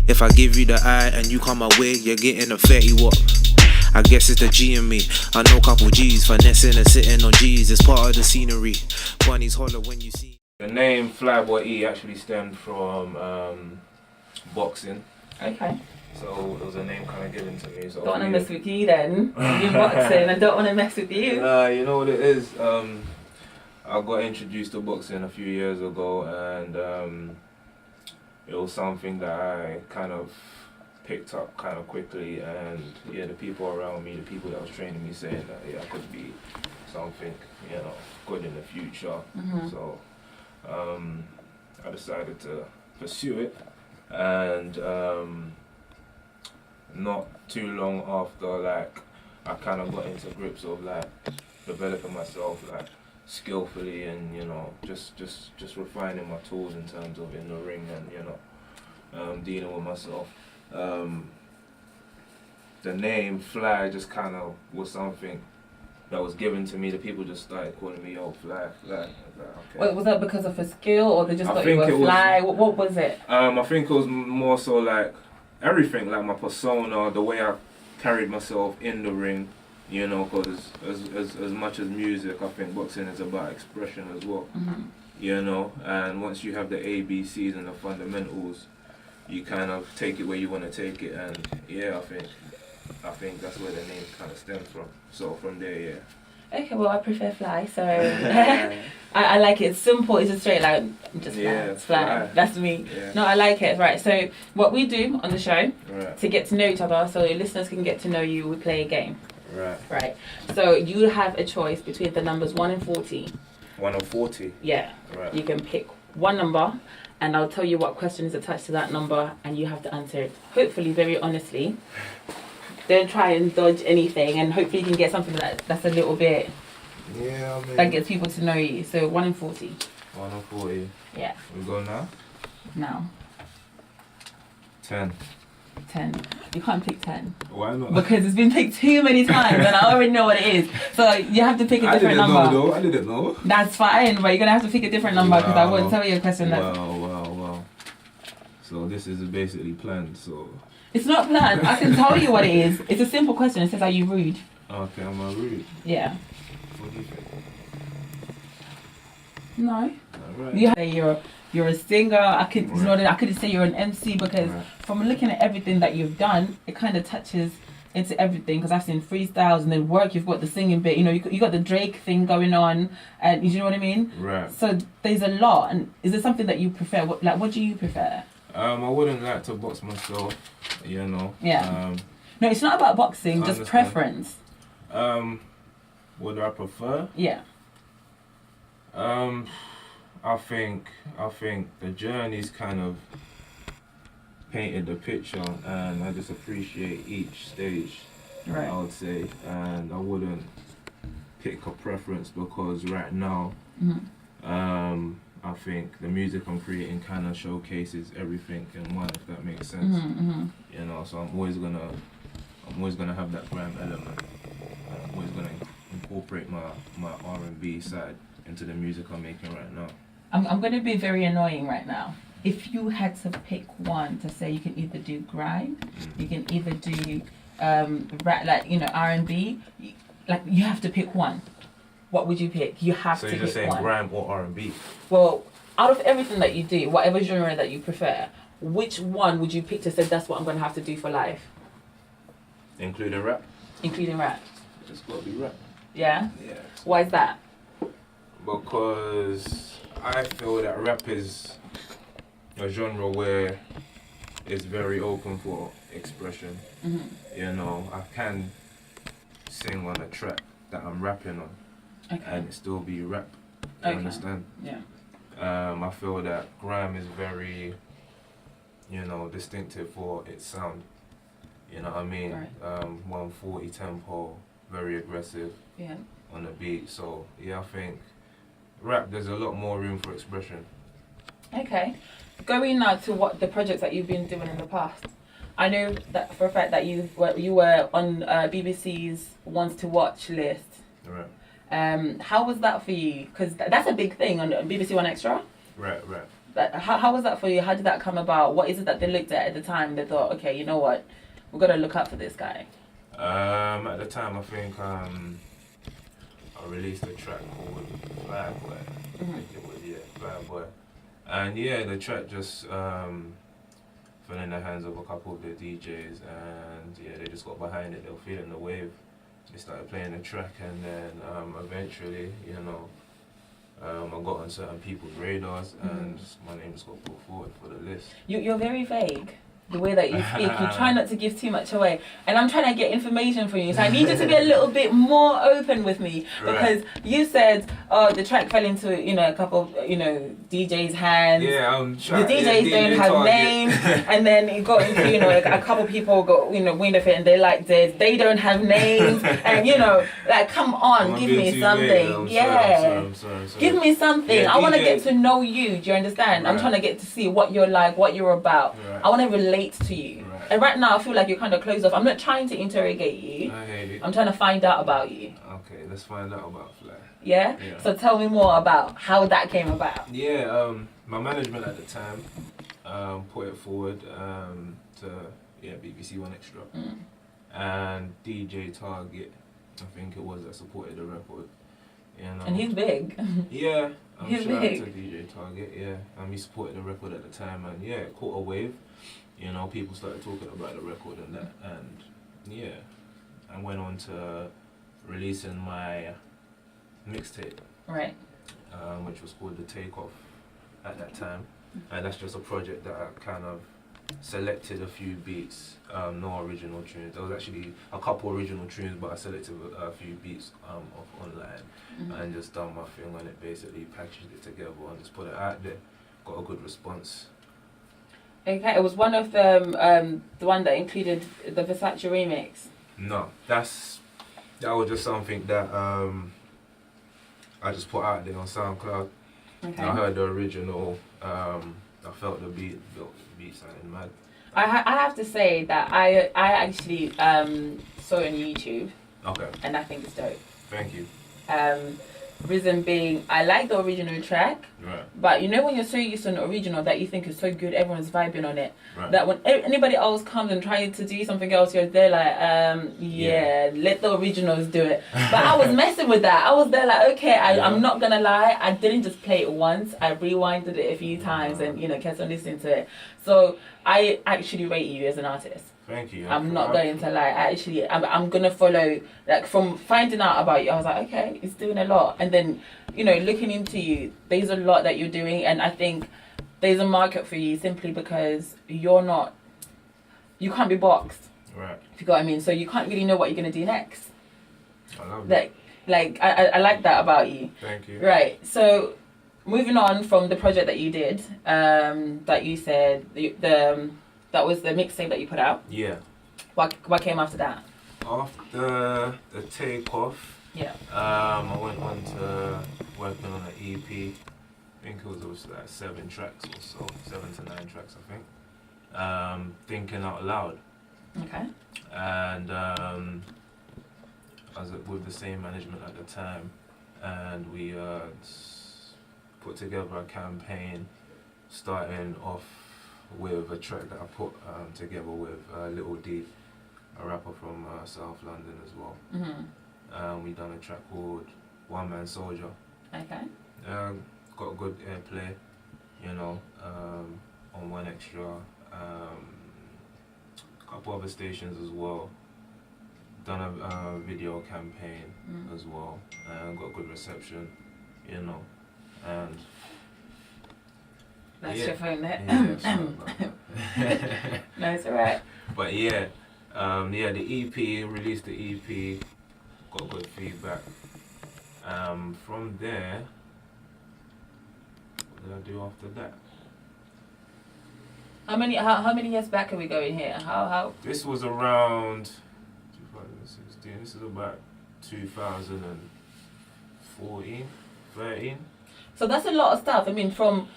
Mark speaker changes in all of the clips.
Speaker 1: If I give you the eye and you come my way, you're getting a 30 watt. I guess it's the G in me. I know a couple G's, finessing and sitting on G's. It's part of the scenery. Bunnies holler when you see.
Speaker 2: The name Flyboy E actually stemmed from boxing.
Speaker 3: Okay.
Speaker 2: So it was a name kind of given to me. So
Speaker 3: don't want to mess with you then. You're boxing and don't want to mess with you.
Speaker 2: Nah, you know what it is. I got introduced to boxing a few years ago, and it was something that I kind of picked up kind of quickly. And yeah, the people around me, the people that was training me, saying that yeah, I could be something, you know, good in the future. So I decided to pursue it, and not too long after, like, I kind of got into grips of like developing myself like skillfully, and you know, just refining my tools in terms of in the ring, and you know, dealing with myself. The name Fly just kind of was something that was given to me. The people just started calling me, "Yo, Fly, Fly." I was like, okay.
Speaker 3: Wait, was that because of a skill, or they just thought you were Fly? What was it?
Speaker 2: I think it was more so like everything, like my persona, the way I carried myself in the ring, you know, because as much as music, I think boxing is about expression as well, you know, and once you have the ABCs and the fundamentals, you kind of take it where you want to take it, and yeah, I think that's where the name kind of stems from. So from there, yeah.
Speaker 3: Okay, well, I prefer Fly, so I like it. It's simple. It's just straight, like, I'm just Fly.
Speaker 2: Yeah,
Speaker 3: It's Fly. That's me.
Speaker 2: Yeah.
Speaker 3: No, I like it. Right, so what we do on the show, to get to know each other, so your listeners can get to know you, we play a game. Right. So you have a choice between the numbers 1 and 40.
Speaker 2: 1 and 40?
Speaker 3: Yeah.
Speaker 2: Right.
Speaker 3: You can pick one number, and I'll tell you what question is attached to that number, and you have to answer it, hopefully very honestly. Don't try and dodge anything, and hopefully you can get something that's a little bit,
Speaker 2: yeah, I mean,
Speaker 3: that gets people to know you. So 1 and 40.
Speaker 2: 1 and 40.
Speaker 3: Yeah.
Speaker 2: We go now?
Speaker 3: Now.
Speaker 2: 10.
Speaker 3: 10. You can't pick 10.
Speaker 2: Why not?
Speaker 3: Because it's been picked too many times, and I already know what it is. So you have to pick a different number.
Speaker 2: I didn't know.
Speaker 3: That's fine, but you're going to have to pick a different number, because I won't tell you a question that...
Speaker 2: Wow. So this is basically planned, so...
Speaker 3: It's not planned. I can tell you what it is. It's a simple question. It says, are you rude?
Speaker 2: Okay, am I rude?
Speaker 3: Yeah.
Speaker 2: What do you think?
Speaker 3: No.
Speaker 2: Alright.
Speaker 3: You say you're a singer. I could you know, I could say you're an MC, because from looking at everything that you've done, it kind of touches into everything. Because I've seen freestyles, and then work. You've got the singing bit. You know, you got the Drake thing going on, and you know what I mean.
Speaker 2: Right.
Speaker 3: So there's a lot. And is there something that you prefer? What do you prefer?
Speaker 2: I wouldn't like to box myself, you know.
Speaker 3: Yeah. No, it's not about boxing, just preference.
Speaker 2: What do I prefer?
Speaker 3: Yeah.
Speaker 2: I think the journey's kind of painted the picture, and I just appreciate each stage.
Speaker 3: Right.
Speaker 2: I would say, and I wouldn't pick a preference, because right now, I think the music I'm creating kind of showcases everything in one, if that makes sense. You know, so I'm always gonna have that grime element. I'm always gonna incorporate my R&B side into the music I'm making right now.
Speaker 3: I'm going to be very annoying right now. If you had to pick one to say, you can either do grime, you can either do rap, like, you know, R&B, like, you have to pick one. What would you pick? You have to pick one. So you're just saying
Speaker 2: grime or R&B?
Speaker 3: Well, out of everything that you do, whatever genre that you prefer, which one would you pick to say, that's what I'm going to have to do for life?
Speaker 2: Including rap?
Speaker 3: Including rap.
Speaker 2: It's got to be rap.
Speaker 3: Yeah?
Speaker 2: Yeah.
Speaker 3: Why is that?
Speaker 2: Because I feel that rap is a genre where it's very open for expression. You know, I can sing on a track that I'm rapping on, and it still be rap. You understand? Yeah. I feel that grime is very, you know, distinctive for its sound. You know what I mean? Right. 140 tempo, very aggressive on the beat. So yeah, I think rap, there's a lot more room for expression. Okay.
Speaker 3: Going now to what the projects that you've been doing in the past. I know that for a fact that you were on BBC's Ones to Watch list.
Speaker 2: Right.
Speaker 3: How was that for you? Because that's a big thing on BBC One Extra.
Speaker 2: Right.
Speaker 3: How was that for you? How did that come about? What is it that they looked at the time? They thought, okay, you know what, we're gonna look out for this guy.
Speaker 2: At the time, I think I released a track called Fly Boy. I think it was, Fly Boy. And the track just fell in the hands of a couple of the DJs, and they just got behind it. They were feeling the wave. They started playing the track, and then eventually, I got on certain people's radars, and my name just got put forward for the list.
Speaker 3: You're very vague. The way that you speak, you try not to give too much away, and I'm trying to get information from you, so I need you to be a little bit more open with me, because you said, oh, the track fell into a couple DJs' hands.
Speaker 2: The
Speaker 3: DJs don't have names, and then it got into a couple people got wind of it and they liked it. They don't have names, and come on, give me something.
Speaker 2: I'm sorry.
Speaker 3: Give me something. I want to get to know you. Do you understand?
Speaker 2: Right.
Speaker 3: I'm trying to get to see what you're like, what you're about.
Speaker 2: Right.
Speaker 3: I want to relate to you.
Speaker 2: Right.
Speaker 3: And right now I feel like you're kind of closed off. I'm not trying to interrogate you.
Speaker 2: I hate it.
Speaker 3: I'm trying to find out about you.
Speaker 2: Okay, let's find out about Fly.
Speaker 3: Yeah? So tell me more about how that came about.
Speaker 2: My management at the time put it forward to BBC One Extra. And DJ Target, I think it was, that supported the record.
Speaker 3: And he's big.
Speaker 2: I'm
Speaker 3: He's
Speaker 2: shout out
Speaker 3: big.
Speaker 2: to DJ Target, he supported the record at the time, and it caught a wave. People started talking about the record and that, and I went on to releasing my mixtape,
Speaker 3: Right.
Speaker 2: which was called The Takeoff at that time, and that's just a project that I kind of selected a few beats, no original tunes. There was actually a couple original tunes, but I selected a few beats off online and just done my thing on it, basically packaged it together and just put it out there. Got a good response.
Speaker 3: Okay, it was one of the one that included the Versace remix.
Speaker 2: No, that was just something that I just put out there on SoundCloud.
Speaker 3: Okay.
Speaker 2: I heard the original. I felt the beat sounding mad.
Speaker 3: I have to say that I actually saw it on YouTube.
Speaker 2: Okay.
Speaker 3: And I think it's dope.
Speaker 2: Thank you.
Speaker 3: Reason being, I like the original track,
Speaker 2: Right.
Speaker 3: but when you're so used to an original that you think is so good, everyone's vibing on it.
Speaker 2: Right.
Speaker 3: That when anybody else comes and tries to do something else, they're like, let the originals do it. But I was messing with that. I was there like, okay, I'm not gonna lie, I didn't just play it once. I rewinded it a few times and kept on listening to it. So I actually rate you as an artist.
Speaker 2: Thank you.
Speaker 3: I'm not going to lie. I'm gonna follow. Like, from finding out about you, I was like, okay, it's doing a lot. And then, looking into you, there's a lot that you're doing, and I think there's a market for you simply because you can't be boxed.
Speaker 2: Right.
Speaker 3: If you got what I mean. So you can't really know what you're gonna do next.
Speaker 2: I love that.
Speaker 3: I like that about you.
Speaker 2: Thank you.
Speaker 3: Right. So moving on from the project that you did, that you said that was the mixtape that you put out.
Speaker 2: Yeah.
Speaker 3: What came after that?
Speaker 2: After the Takeoff, I went on to working on an EP. I think it was like 7 tracks or so, 7 to 9 tracks, I think. Thinking Out Loud.
Speaker 3: Okay.
Speaker 2: And I was with the same management at the time, and we put together a campaign starting off with a track that I put together with Little D, a rapper from South London as well. We done a track called One Man Soldier.
Speaker 3: Okay.
Speaker 2: Got a good airplay, on One Extra. A couple other stations as well. Done a video campaign as well, and got good reception, and
Speaker 3: that's your phone there.
Speaker 2: Yeah,
Speaker 3: No, it's alright.
Speaker 2: but the EP, released the EP, got good feedback. From there, what did I do after that?
Speaker 3: How many years back are we going here? How?
Speaker 2: This was around 2016. This is about 2014, 13.
Speaker 3: So that's a lot of stuff. I mean, from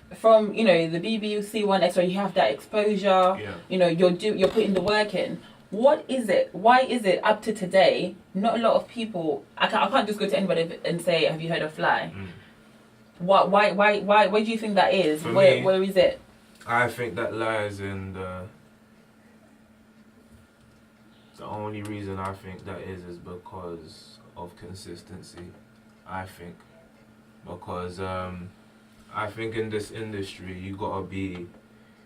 Speaker 3: the BBC One Extra, you have that exposure.
Speaker 2: Yeah.
Speaker 3: You're putting the work in. What is it? Why is it up to today? Not a lot of people. I can't just go to anybody and say, "Have you heard of Fly?" Why do you think that is?
Speaker 2: For
Speaker 3: Where
Speaker 2: me,
Speaker 3: where is it?
Speaker 2: I think that lies in the only reason I think that is because of consistency. I think because I think in this industry you gotta be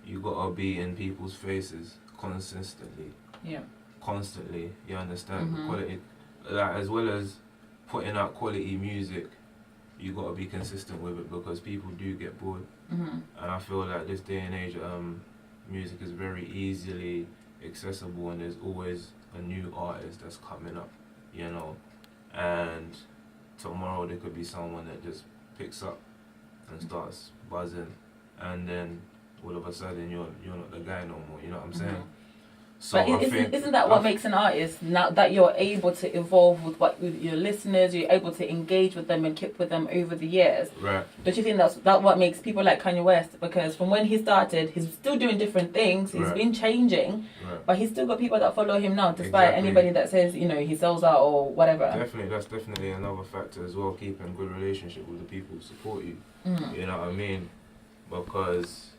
Speaker 2: in people's faces consistently.
Speaker 3: Yeah.
Speaker 2: Constantly, you understand?
Speaker 3: Mhm.
Speaker 2: Quality, like, as well as putting out quality music, you gotta be consistent with it because people do get bored.
Speaker 3: Mhm.
Speaker 2: And I feel like this day and age, music is very easily accessible, and there's always a new artist that's coming up, you know. And tomorrow there could be someone that just picks up and starts buzzing, and then all of a sudden you're not the guy no more. You know what I'm saying? So
Speaker 3: But isn't that what makes an artist? Now that you're able to evolve with your listeners, you're able to engage with them and keep with them over the years.
Speaker 2: Right.
Speaker 3: Don't you think that's what makes people like Kanye West? Because from when he started, he's still doing different things. He's been changing, but he's still got people that follow him now, despite anybody that says he sells out or whatever.
Speaker 2: Definitely, that's definitely another factor as well. Keeping a good relationship with the people who support you. You know what I mean? Because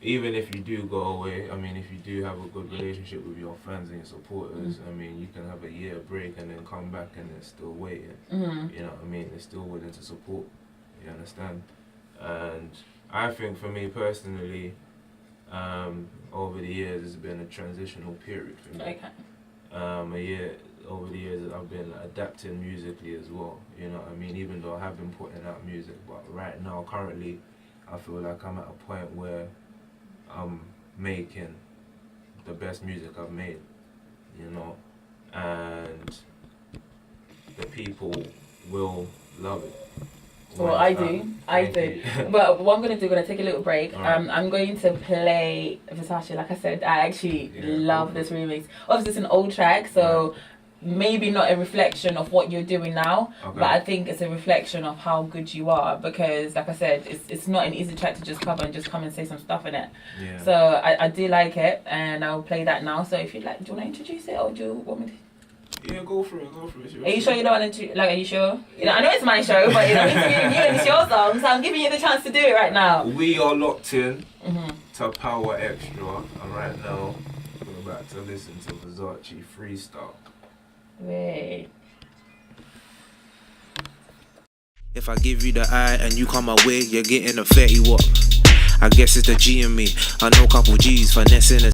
Speaker 2: even if you do go away, I mean, if you do have a good relationship with your fans and your supporters, I mean, you can have a year break and then come back and they're still waiting. You know what I mean? They're still willing to support. You understand? And I think for me personally, over the years, it's been a transitional period for me. Okay. Over the years, I've been adapting musically as well. You know what I mean? Even though I have been putting out music, but right now, currently, I feel like I'm at a point where I'm making the best music I've made, you know, and the people will love it.
Speaker 3: Well, I do. But what I'm going to do, I'm going to take a little break. I'm going to play Versace. Like I said, I actually love this remix. Obviously, it's an old track, so maybe not a reflection of what you're doing now, but I think it's a reflection of how good you are, because like I said, it's not an easy track to just cover and just come and say some stuff in it. So I do like it, and I'll play that now. So if you like, do you want to introduce it, or do you want me to?
Speaker 2: Yeah, go for it.
Speaker 3: Are you sure you don't want to, are you sure? I know it's my show, but I'm interviewing you and it's your song, so I'm giving you the chance to do it right now.
Speaker 2: We are locked in to Power Extra, and right now we're about to listen to Versace Freestyle.
Speaker 3: Wait.
Speaker 1: If I give you the eye and you come my way, you're getting a 30 watt. I guess it's the G in me. I know couple G's finessing a